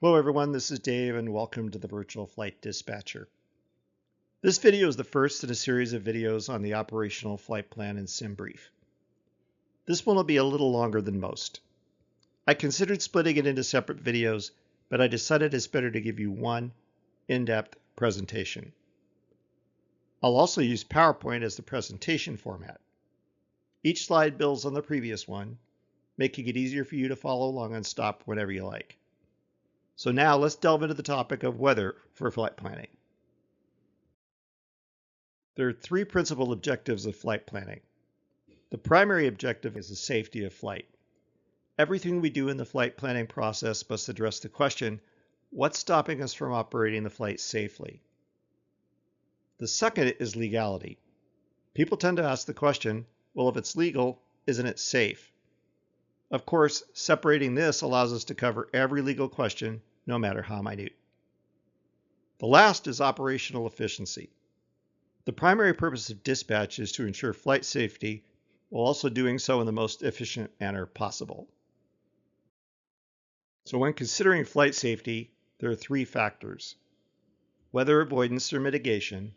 Hello everyone, this is Dave and welcome to the Virtual Flight Dispatcher. This video is the first in a series of videos on the operational flight plan in SimBrief. This one will be a little longer than most. I considered splitting it into separate videos, but I decided it's better to give you one in-depth presentation. I'll also use PowerPoint as the presentation format. Each slide builds on the previous one, making it easier for you to follow along and stop whenever you like. So now let's delve into the topic of weather for flight planning. There are three principal objectives of flight planning. The primary objective is the safety of flight. Everything we do in the flight planning process must address the question, what's stopping us from operating the flight safely? The second is legality. People tend to ask the question, well, if it's legal, isn't it safe? Of course, separating this allows us to cover every legal question, no matter how minute. The last is operational efficiency. The primary purpose of dispatch is to ensure flight safety while also doing so in the most efficient manner possible. So when considering flight safety, there are three factors: weather avoidance or mitigation,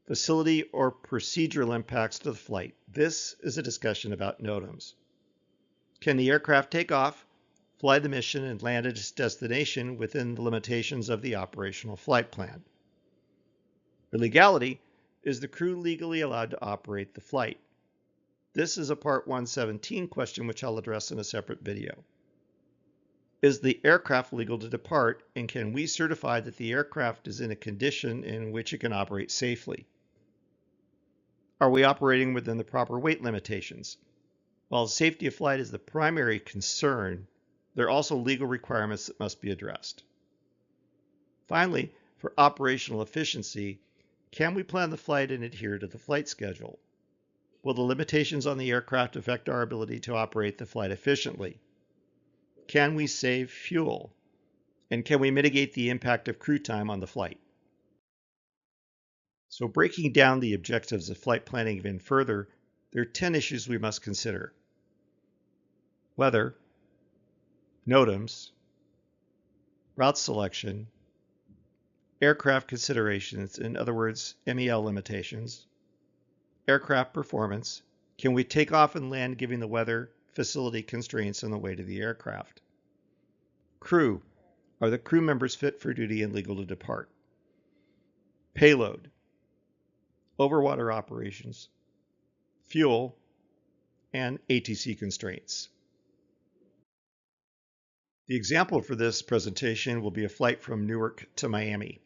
facility or procedural impacts to the flight. This is a discussion about NOTAMs. Can the aircraft take off, fly the mission, and land at its destination within the limitations of the operational flight plan? The legality is the crew legally allowed to operate the flight? This is a Part 117 question which I'll address in a separate video. Is the aircraft legal to depart, and can we certify that the aircraft is in a condition in which it can operate safely? Are we operating within the proper weight limitations? While safety of flight is the primary concern, there are also legal requirements that must be addressed. Finally, for operational efficiency, can we plan the flight and adhere to the flight schedule? Will the limitations on the aircraft affect our ability to operate the flight efficiently? Can we save fuel? And can we mitigate the impact of crew time on the flight? So breaking down the objectives of flight planning even further, there are 10 issues we must consider: weather, NOTAMs, route selection, aircraft considerations, in other words, MEL limitations, aircraft performance, can we take off and land given the weather, facility constraints, and the weight of the aircraft, crew, are the crew members fit for duty and legal to depart, payload, overwater operations, fuel, and ATC constraints. The example for this presentation will be a flight from Newark to Miami.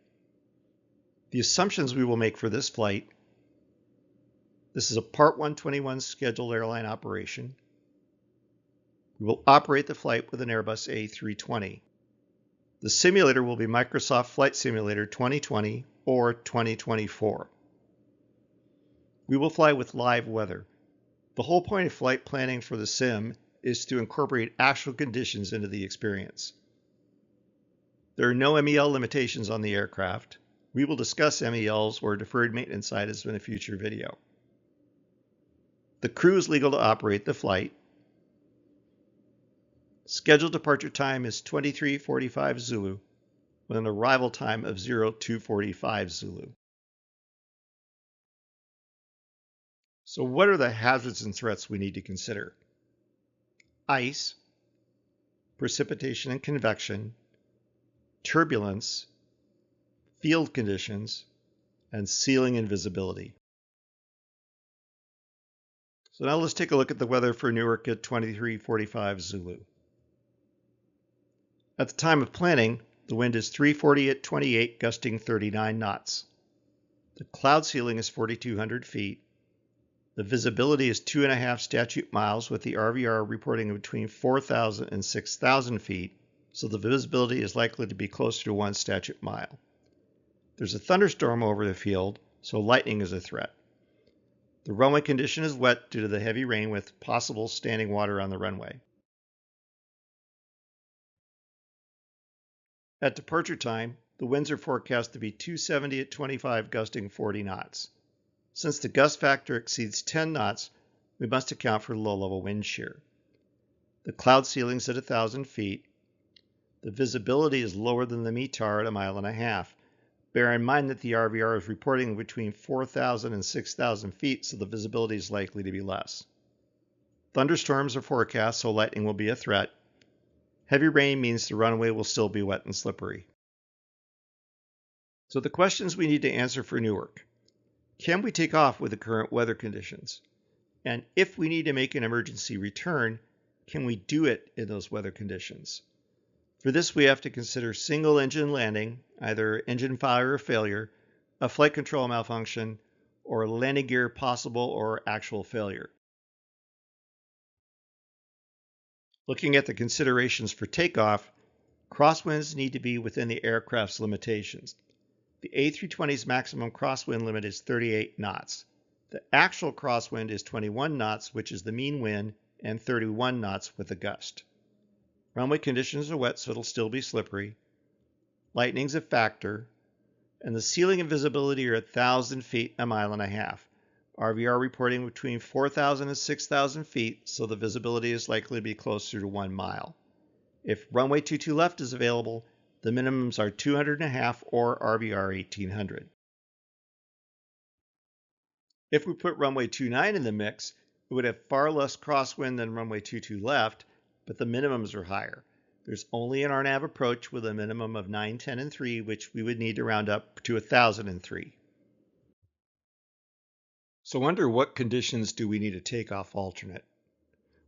The assumptions we will make for this flight: this is a Part 121 scheduled airline operation. We will operate the flight with an Airbus A320. The simulator will be Microsoft Flight Simulator 2020 or 2024. We will fly with live weather. The whole point of flight planning for the sim is to incorporate actual conditions into the experience. There are no MEL limitations on the aircraft. We will discuss MELs or deferred maintenance items in a future video. The crew is legal to operate the flight. Scheduled departure time is 23:45 Zulu with an arrival time of 02:45 Zulu. So what are the hazards and threats we need to consider? Ice, precipitation and convection, turbulence, field conditions, and ceiling and visibility. So now let's take a look at the weather for Newark at 23:45 Zulu. At the time of planning, the wind is 340 at 28, gusting 39 knots. The cloud ceiling is 4,200 feet. The visibility is 2.5 statute miles, with the RVR reporting between 4,000 and 6,000 feet, so the visibility is likely to be closer to 1 statute mile. There's a thunderstorm over the field, so lightning is a threat. The runway condition is wet due to the heavy rain with possible standing water on the runway. At departure time, the winds are forecast to be 270 at 25, gusting 40 knots. Since the gust factor exceeds 10 knots, we must account for low-level wind shear. The cloud ceiling is at 1,000 feet. The visibility is lower than the METAR at 1.5 miles. Bear in mind that the RVR is reporting between 4,000 and 6,000 feet, so the visibility is likely to be less. Thunderstorms are forecast, so lightning will be a threat. Heavy rain means the runway will still be wet and slippery. So the questions we need to answer for Newark. Can we take off with the current weather conditions? And if we need to make an emergency return, can we do it in those weather conditions? For this, we have to consider single engine landing, either engine fire or failure, a flight control malfunction, or landing gear possible or actual failure. Looking at the considerations for takeoff, crosswinds need to be within the aircraft's limitations. The A320's maximum crosswind limit is 38 knots. The actual crosswind is 21 knots, which is the mean wind, and 31 knots with a gust. Runway conditions are wet, so it'll still be slippery. Lightning's a factor, and the ceiling and visibility are 1,000 feet, 1.5 miles. RVR reporting between 4,000 and 6,000 feet, so the visibility is likely to be closer to 1 mile. If runway 22 left is available, the minimums are 200.5 or RVR 1,800. If we put runway 29 in the mix, it would have far less crosswind than runway 22 left, but the minimums are higher. There's only an RNAV approach with a minimum of 9, 10, and 3, which we would need to round up to 1,003. So under what conditions do we need a takeoff alternate?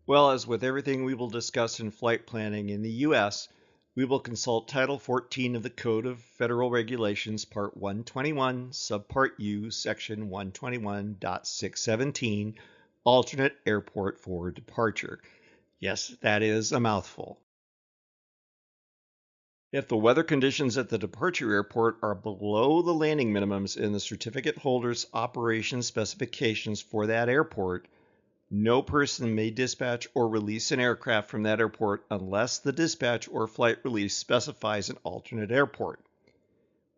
Well, as with everything we will discuss in flight planning in the U.S., we will consult Title 14 of the Code of Federal Regulations, Part 121, Subpart U, Section 121.617, Alternate Airport for Departure. Yes, that is a mouthful. If the weather conditions at the departure airport are below the landing minimums in the certificate holder's operation specifications for that airport, no person may dispatch or release an aircraft from that airport unless the dispatch or flight release specifies an alternate airport.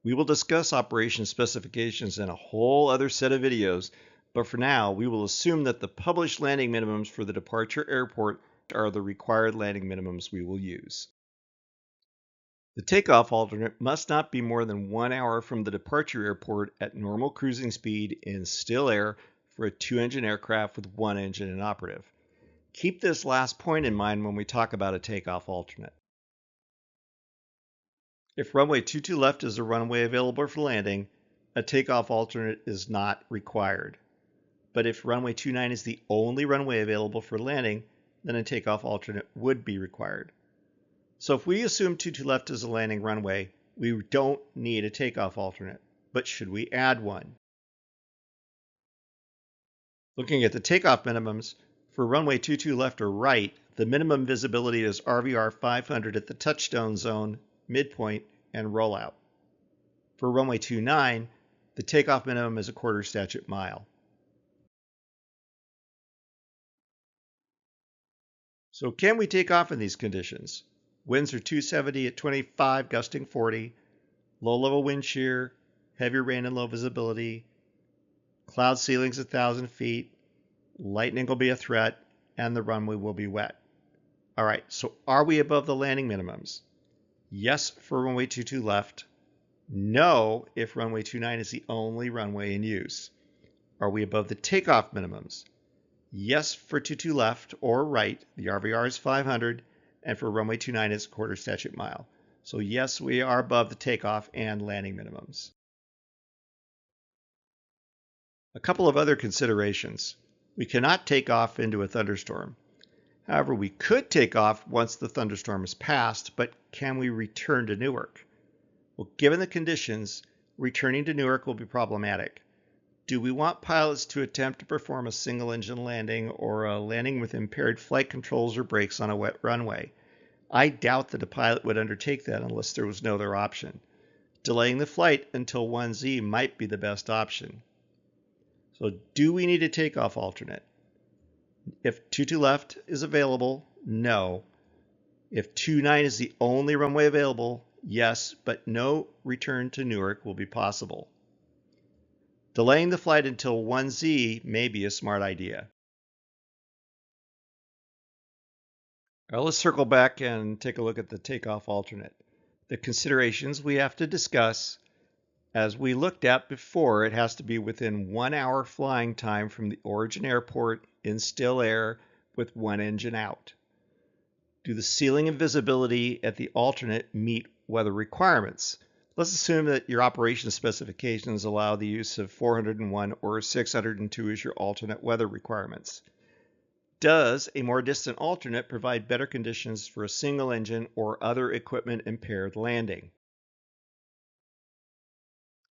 We will discuss operation specifications in a whole other set of videos, but for now, we will assume that the published landing minimums for the departure airport are the required landing minimums we will use. The takeoff alternate must not be more than 1 hour from the departure airport at normal cruising speed in still air for a 2-engine aircraft with 1 engine inoperative. Keep this last point in mind when we talk about a takeoff alternate. If runway 22 left is a runway available for landing, a takeoff alternate is not required. But if runway 29 is the only runway available for landing, then a takeoff alternate would be required. So if we assume 22 left is a landing runway, we don't need a takeoff alternate, but should we add one? Looking at the takeoff minimums, for runway 22 left or right, the minimum visibility is RVR 500 at the touchdown zone, midpoint, and rollout. For runway 29, the takeoff minimum is a quarter statute mile. So can we take off in these conditions? Winds are 270 at 25, gusting 40, low level wind shear, heavy rain and low visibility, cloud ceilings 1,000 feet, lightning will be a threat, and the runway will be wet. All right, so are we above the landing minimums? Yes for runway 22 left. No if runway 29 is the only runway in use. Are we above the takeoff minimums? Yes for 22 left or right, the RVR is 500, and for runway 29 it's a quarter statute mile. So yes, we are above the takeoff and landing minimums. A couple of other considerations. We cannot take off into a thunderstorm. However, we could take off once the thunderstorm is passed, but can we return to Newark? Well, given the conditions, returning to Newark will be problematic. Do we want pilots to attempt to perform a single-engine landing or a landing with impaired flight controls or brakes on a wet runway? I doubt that a pilot would undertake that unless there was no other option. Delaying the flight until 1Z might be the best option. So do we need a takeoff alternate? If 22 left is available, no. If 29 is the only runway available, yes, but no return to Newark will be possible. Delaying the flight until 1Z may be a smart idea. Let's circle back and take a look at the takeoff alternate. The considerations we have to discuss, as we looked at before, it has to be within 1 hour flying time from the origin airport in still air with one engine out. Do the ceiling and visibility at the alternate meet weather requirements? Let's assume that your operation specifications allow the use of 401 or 602 as your alternate weather requirements. Does a more distant alternate provide better conditions for a single engine or other equipment impaired landing?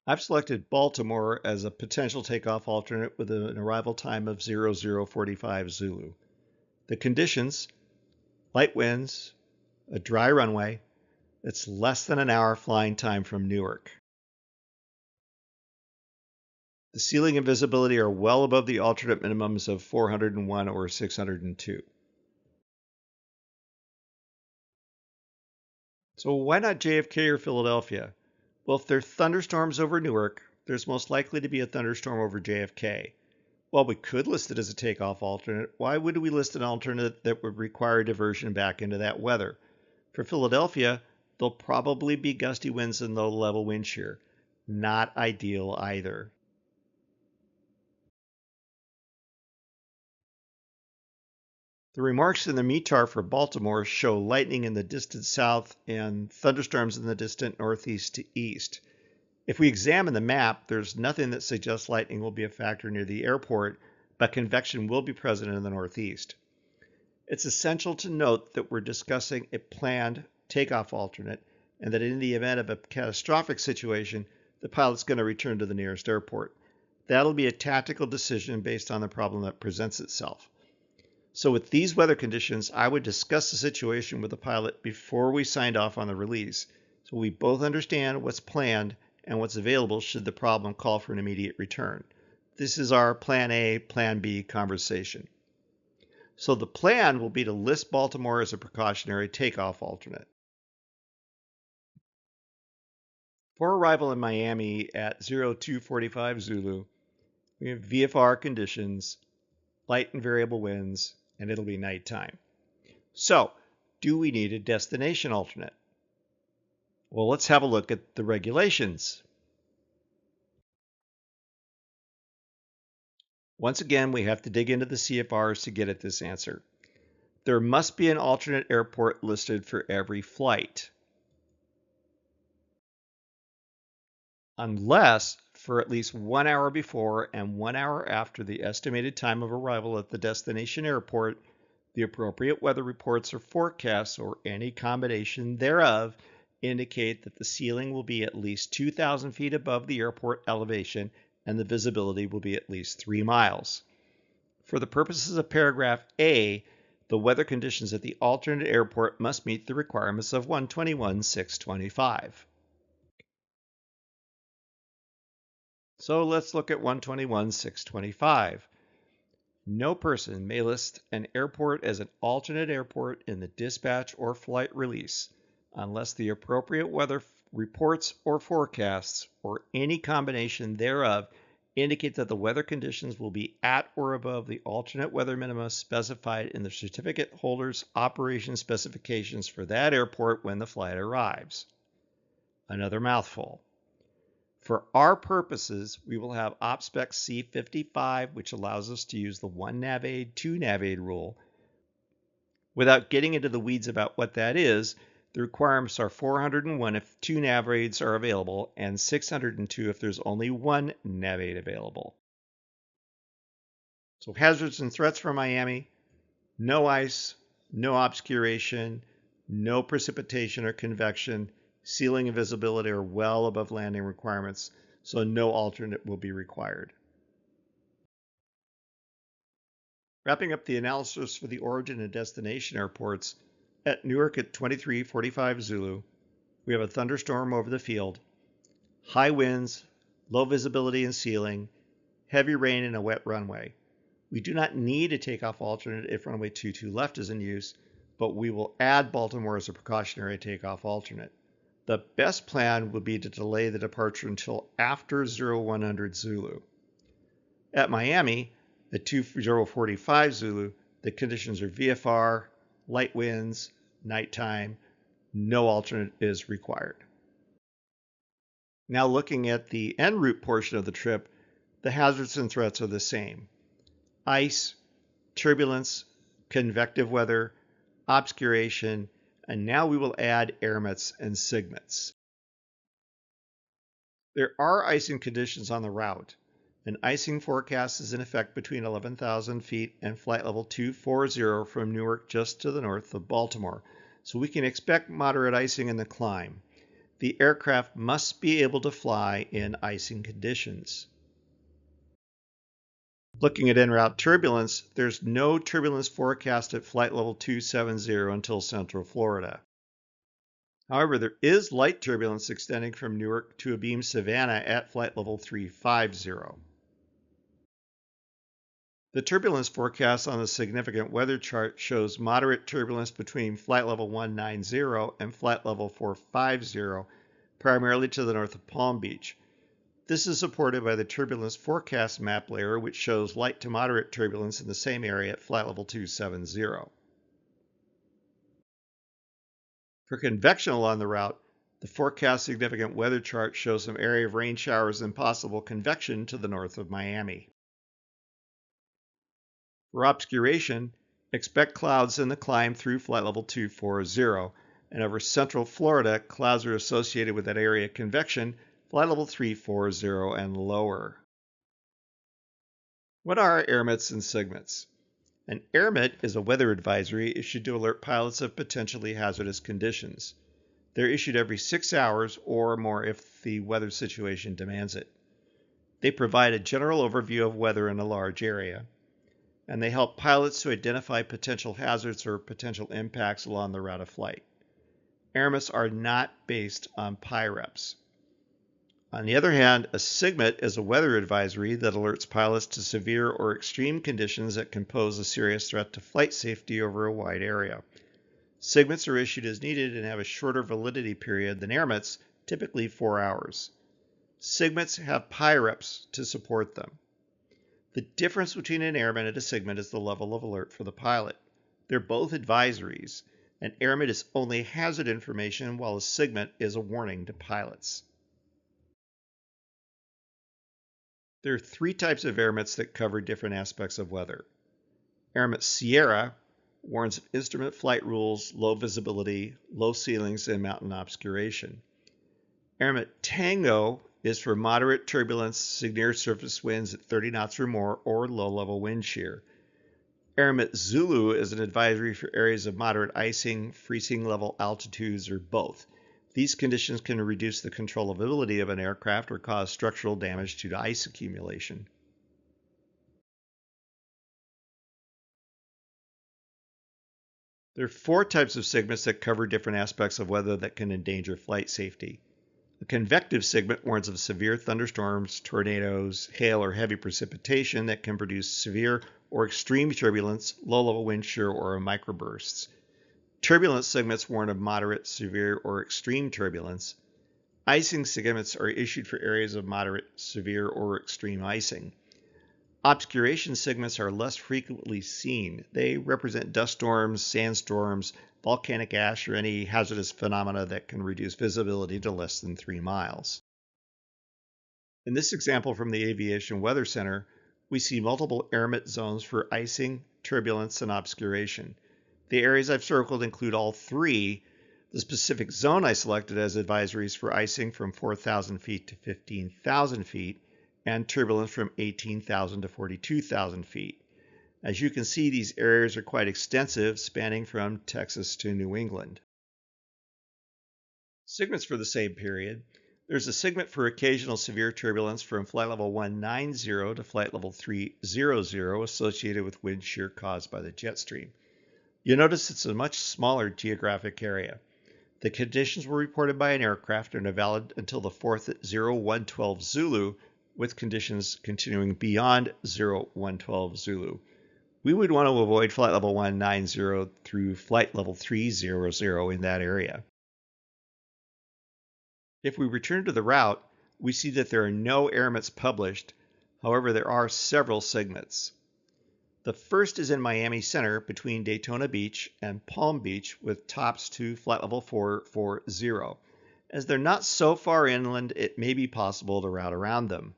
I've selected Baltimore as a potential takeoff alternate with an arrival time of 0045 Zulu. The conditions: light winds, a dry runway, it's less than an hour flying time from Newark. The ceiling and visibility are well above the alternate minimums of 401 or 602. So why not JFK or Philadelphia? Well, if there are thunderstorms over Newark, there's most likely to be a thunderstorm over JFK. While we could list it as a takeoff alternate, why would we list an alternate that would require diversion back into that weather? For Philadelphia, there'll probably be gusty winds and low level wind shear. Not ideal either. The remarks in the METAR for Baltimore show lightning in the distant south and thunderstorms in the distant northeast to east. If we examine the map, there's nothing that suggests lightning will be a factor near the airport, but convection will be present in the northeast. It's essential to note that we're discussing a planned takeoff alternate, and that in the event of a catastrophic situation, the pilot's going to return to the nearest airport. That'll be a tactical decision based on the problem that presents itself. So with these weather conditions, I would discuss the situation with the pilot before we signed off on the release, so we both understand what's planned and what's available should the problem call for an immediate return. This is our Plan A, Plan B conversation. So the plan will be to list Baltimore as a precautionary takeoff alternate. For arrival in Miami at 0245 Zulu, we have VFR conditions, light and variable winds, and it'll be nighttime. So, do we need a destination alternate? Well, let's have a look at the regulations. Once again, we have to dig into the CFRs to get at this answer. There must be an alternate airport listed for every flight, unless for at least 1 hour before and 1 hour after the estimated time of arrival at the destination airport, the appropriate weather reports or forecasts, or any combination thereof, indicate that the ceiling will be at least 2,000 feet above the airport elevation and the visibility will be at least 3 miles. For the purposes of paragraph A, the weather conditions at the alternate airport must meet the requirements of 121.625. So let's look at 121.625. No person may list an airport as an alternate airport in the dispatch or flight release unless the appropriate weather reports or forecasts, or any combination thereof, indicate that the weather conditions will be at or above the alternate weather minima specified in the certificate holder's operation specifications for that airport when the flight arrives. Another mouthful. For our purposes, we will have OpSpec C55, which allows us to use the 1 nav aid, 2 nav aid rule. Without getting into the weeds about what that is, the requirements are 401 if 2 nav aids are available and 602 if there's only 1 nav aid available. So hazards and threats for Miami: no ice, no obscuration, no precipitation or convection. Ceiling and visibility are well above landing requirements, so no alternate will be required. Wrapping up the analysis for the origin and destination airports, at Newark at 2345 Zulu, we have a thunderstorm over the field, high winds, low visibility and ceiling, heavy rain, and a wet runway. We do not need a takeoff alternate if runway 22 left is in use, but we will add Baltimore as a precautionary takeoff alternate. The best plan would be to delay the departure until after 0100 Zulu. At Miami, at 2045 Zulu, the conditions are VFR, light winds, nighttime, no alternate is required. Now looking at the en route portion of the trip, the hazards and threats are the same. Ice, turbulence, convective weather, obscuration, and now we will add airmets and sigmets. There are icing conditions on the route. An icing forecast is in effect between 11,000 feet and flight level 240 from Newark just to the north of Baltimore, so we can expect moderate icing in the climb. The aircraft must be able to fly in icing conditions. Looking at en route turbulence, there's no turbulence forecast at flight level 270 until Central Florida. However, there is light turbulence extending from Newark to Abeam Savannah at flight level 350. The turbulence forecast on the significant weather chart shows moderate turbulence between flight level 190 and flight level 450, primarily to the north of Palm Beach. This is supported by the turbulence forecast map layer, which shows light to moderate turbulence in the same area at flight level 270. For convection along the route, the forecast significant weather chart shows some area of rain showers and possible convection to the north of Miami. For obscuration, expect clouds in the climb through flight level 240, and over central Florida, clouds are associated with that area of convection, flight level 340 and lower. What are airmets and sigmets? An airmet is a weather advisory issued to alert pilots of potentially hazardous conditions. They're issued every 6 hours or more if the weather situation demands it. They provide a general overview of weather in a large area, and they help pilots to identify potential hazards or potential impacts along the route of flight. Airmets are not based on PIREPs. On the other hand, a sigmet is a weather advisory that alerts pilots to severe or extreme conditions that can pose a serious threat to flight safety over a wide area. Sigmets are issued as needed and have a shorter validity period than airmets, typically 4 hours. Sigmets have PIREPs to support them. The difference between an airmet and a sigmet is the level of alert for the pilot. They're both advisories. An airmet is only hazard information, while a sigmet is a warning to pilots. There are 3 types of airmets that cover different aspects of weather. Airmet Sierra warns of instrument flight rules, low visibility, low ceilings, and mountain obscuration. Airmet Tango is for moderate turbulence, near surface winds at 30 knots or more, or low-level wind shear. Airmet Zulu is an advisory for areas of moderate icing, freezing level altitudes, or both. These conditions can reduce the controllability of an aircraft or cause structural damage due to ice accumulation. There are 4 types of sigmets that cover different aspects of weather that can endanger flight safety. A convective sigmet warns of severe thunderstorms, tornadoes, hail, or heavy precipitation that can produce severe or extreme turbulence, low-level wind shear, or microbursts. Turbulence sigmets warn of moderate, severe, or extreme turbulence. Icing sigmets are issued for areas of moderate, severe, or extreme icing. Obscuration sigmets are less frequently seen. They represent dust storms, sandstorms, volcanic ash, or any hazardous phenomena that can reduce visibility to less than 3 miles. In this example from the Aviation Weather Center, we see multiple airmet zones for icing, turbulence, and obscuration. The areas I've circled include all 3. The specific zone I selected as advisories for icing from 4,000 feet to 15,000 feet, and turbulence from 18,000 to 42,000 feet. As you can see, these areas are quite extensive, spanning from Texas to New England. Sigmets for the same period. There's a sigmet for occasional severe turbulence from flight level 190 to flight level 300 associated with wind shear caused by the jet stream. You'll notice it's a much smaller geographic area. The conditions were reported by an aircraft and are valid until the 4th at 0112 Zulu, with conditions continuing beyond 0112 Zulu. We would want to avoid flight level 190 through flight level 300 in that area. If we return to the route, we see that there are no airmets published. However, there are several sigmets. The first is in Miami Center between Daytona Beach and Palm Beach with tops to flight level 440. As they're not so far inland, it may be possible to route around them.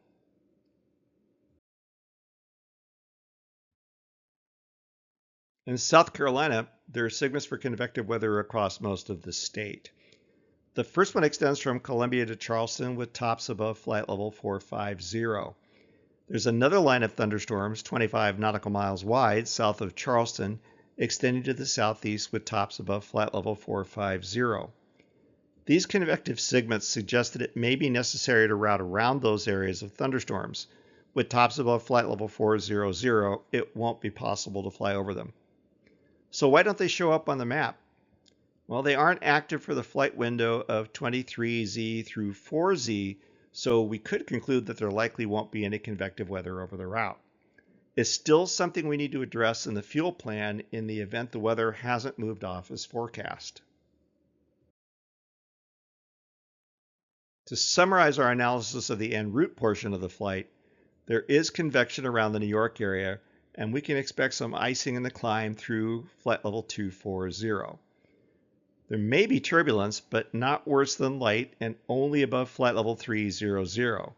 In South Carolina, there are signals for convective weather across most of the state. The first one extends from Columbia to Charleston with tops above flight level 450. There's another line of thunderstorms 25 nautical miles wide south of Charleston, extending to the southeast with tops above flight level 450. These convective segments suggest that it may be necessary to route around those areas of thunderstorms. With tops above flight level 400, it won't be possible to fly over them. So why don't they show up on the map? Well, they aren't active for the flight window of 23Z through 4Z, so we could conclude that there likely won't be any convective weather over the route. It's still something we need to address in the fuel plan in the event the weather hasn't moved off as forecast. To summarize our analysis of the en route portion of the flight, there is convection around the New York area, and we can expect some icing in the climb through flight level 240. There may be turbulence, but not worse than light and only above flight level 300.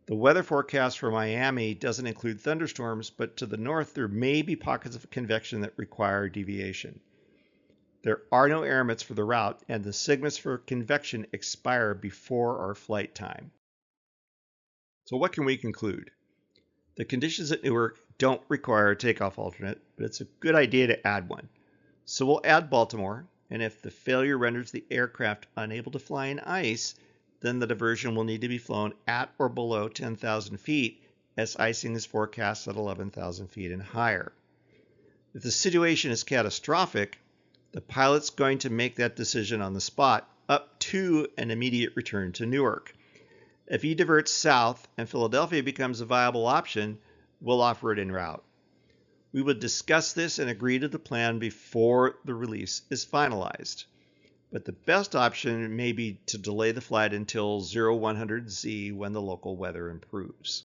The weather forecast for Miami doesn't include thunderstorms, but to the north there may be pockets of convection that require deviation. There are no air emits for the route, and the segments for convection expire before our flight time. So what can we conclude? The conditions at Newark don't require a takeoff alternate, but it's a good idea to add one. So we'll add Baltimore, and if the failure renders the aircraft unable to fly in ice, then the diversion will need to be flown at or below 10,000 feet, as icing is forecast at 11,000 feet and higher. If the situation is catastrophic, the pilot's going to make that decision on the spot up to an immediate return to Newark. If he diverts south and Philadelphia becomes a viable option, we'll offer it en route. We would discuss this and agree to the plan before the release is finalized. But the best option may be to delay the flight until 0100Z when the local weather improves.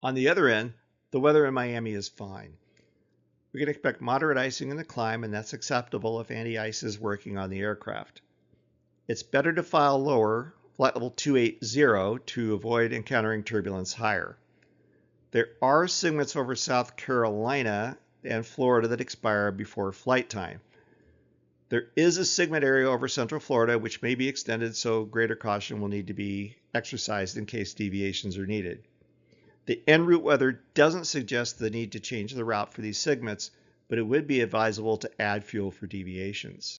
On the other end, the weather in Miami is fine. We can expect moderate icing in the climb, and that's acceptable if anti-ice is working on the aircraft. It's better to file lower, flight level 280, to avoid encountering turbulence higher. There are segments over South Carolina and Florida that expire before flight time. There is a segment area over Central Florida which may be extended, so greater caution will need to be exercised in case deviations are needed. The en route weather doesn't suggest the need to change the route for these segments, but it would be advisable to add fuel for deviations.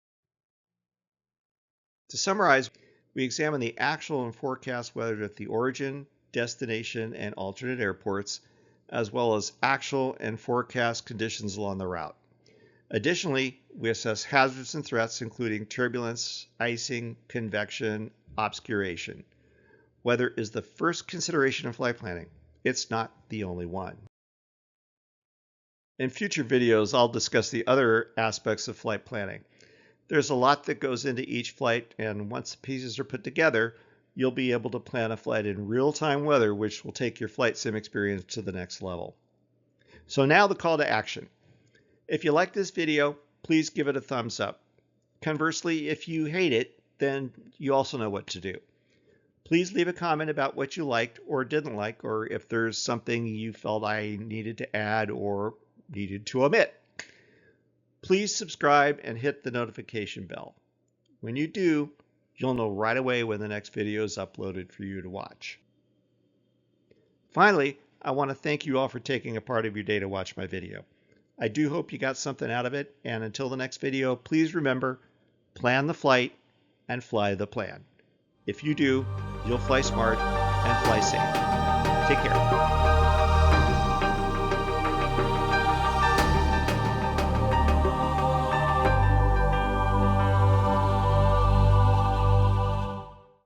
To summarize, we examine the actual and forecast weather at the origin, destination, and alternate airports, as well as actual and forecast conditions along the route. Additionally, we assess hazards and threats including turbulence, icing, convection, obscuration. Weather is the first consideration in flight planning. It's not the only one. In future videos, I'll discuss the other aspects of flight planning. There's a lot that goes into each flight, and once the pieces are put together, you'll be able to plan a flight in real-time weather, which will take your flight sim experience to the next level. So now the call to action. If you like this video, please give it a thumbs up. Conversely, if you hate it, then you also know what to do. Please leave a comment about what you liked or didn't like, or if there's something you felt I needed to add or needed to omit. Please subscribe and hit the notification bell. When you do, you'll know right away when the next video is uploaded for you to watch. Finally, I want to thank you all for taking a part of your day to watch my video. I do hope you got something out of it, and until the next video, please remember, plan the flight and fly the plan. If you do, you'll fly smart and fly safe. Take care.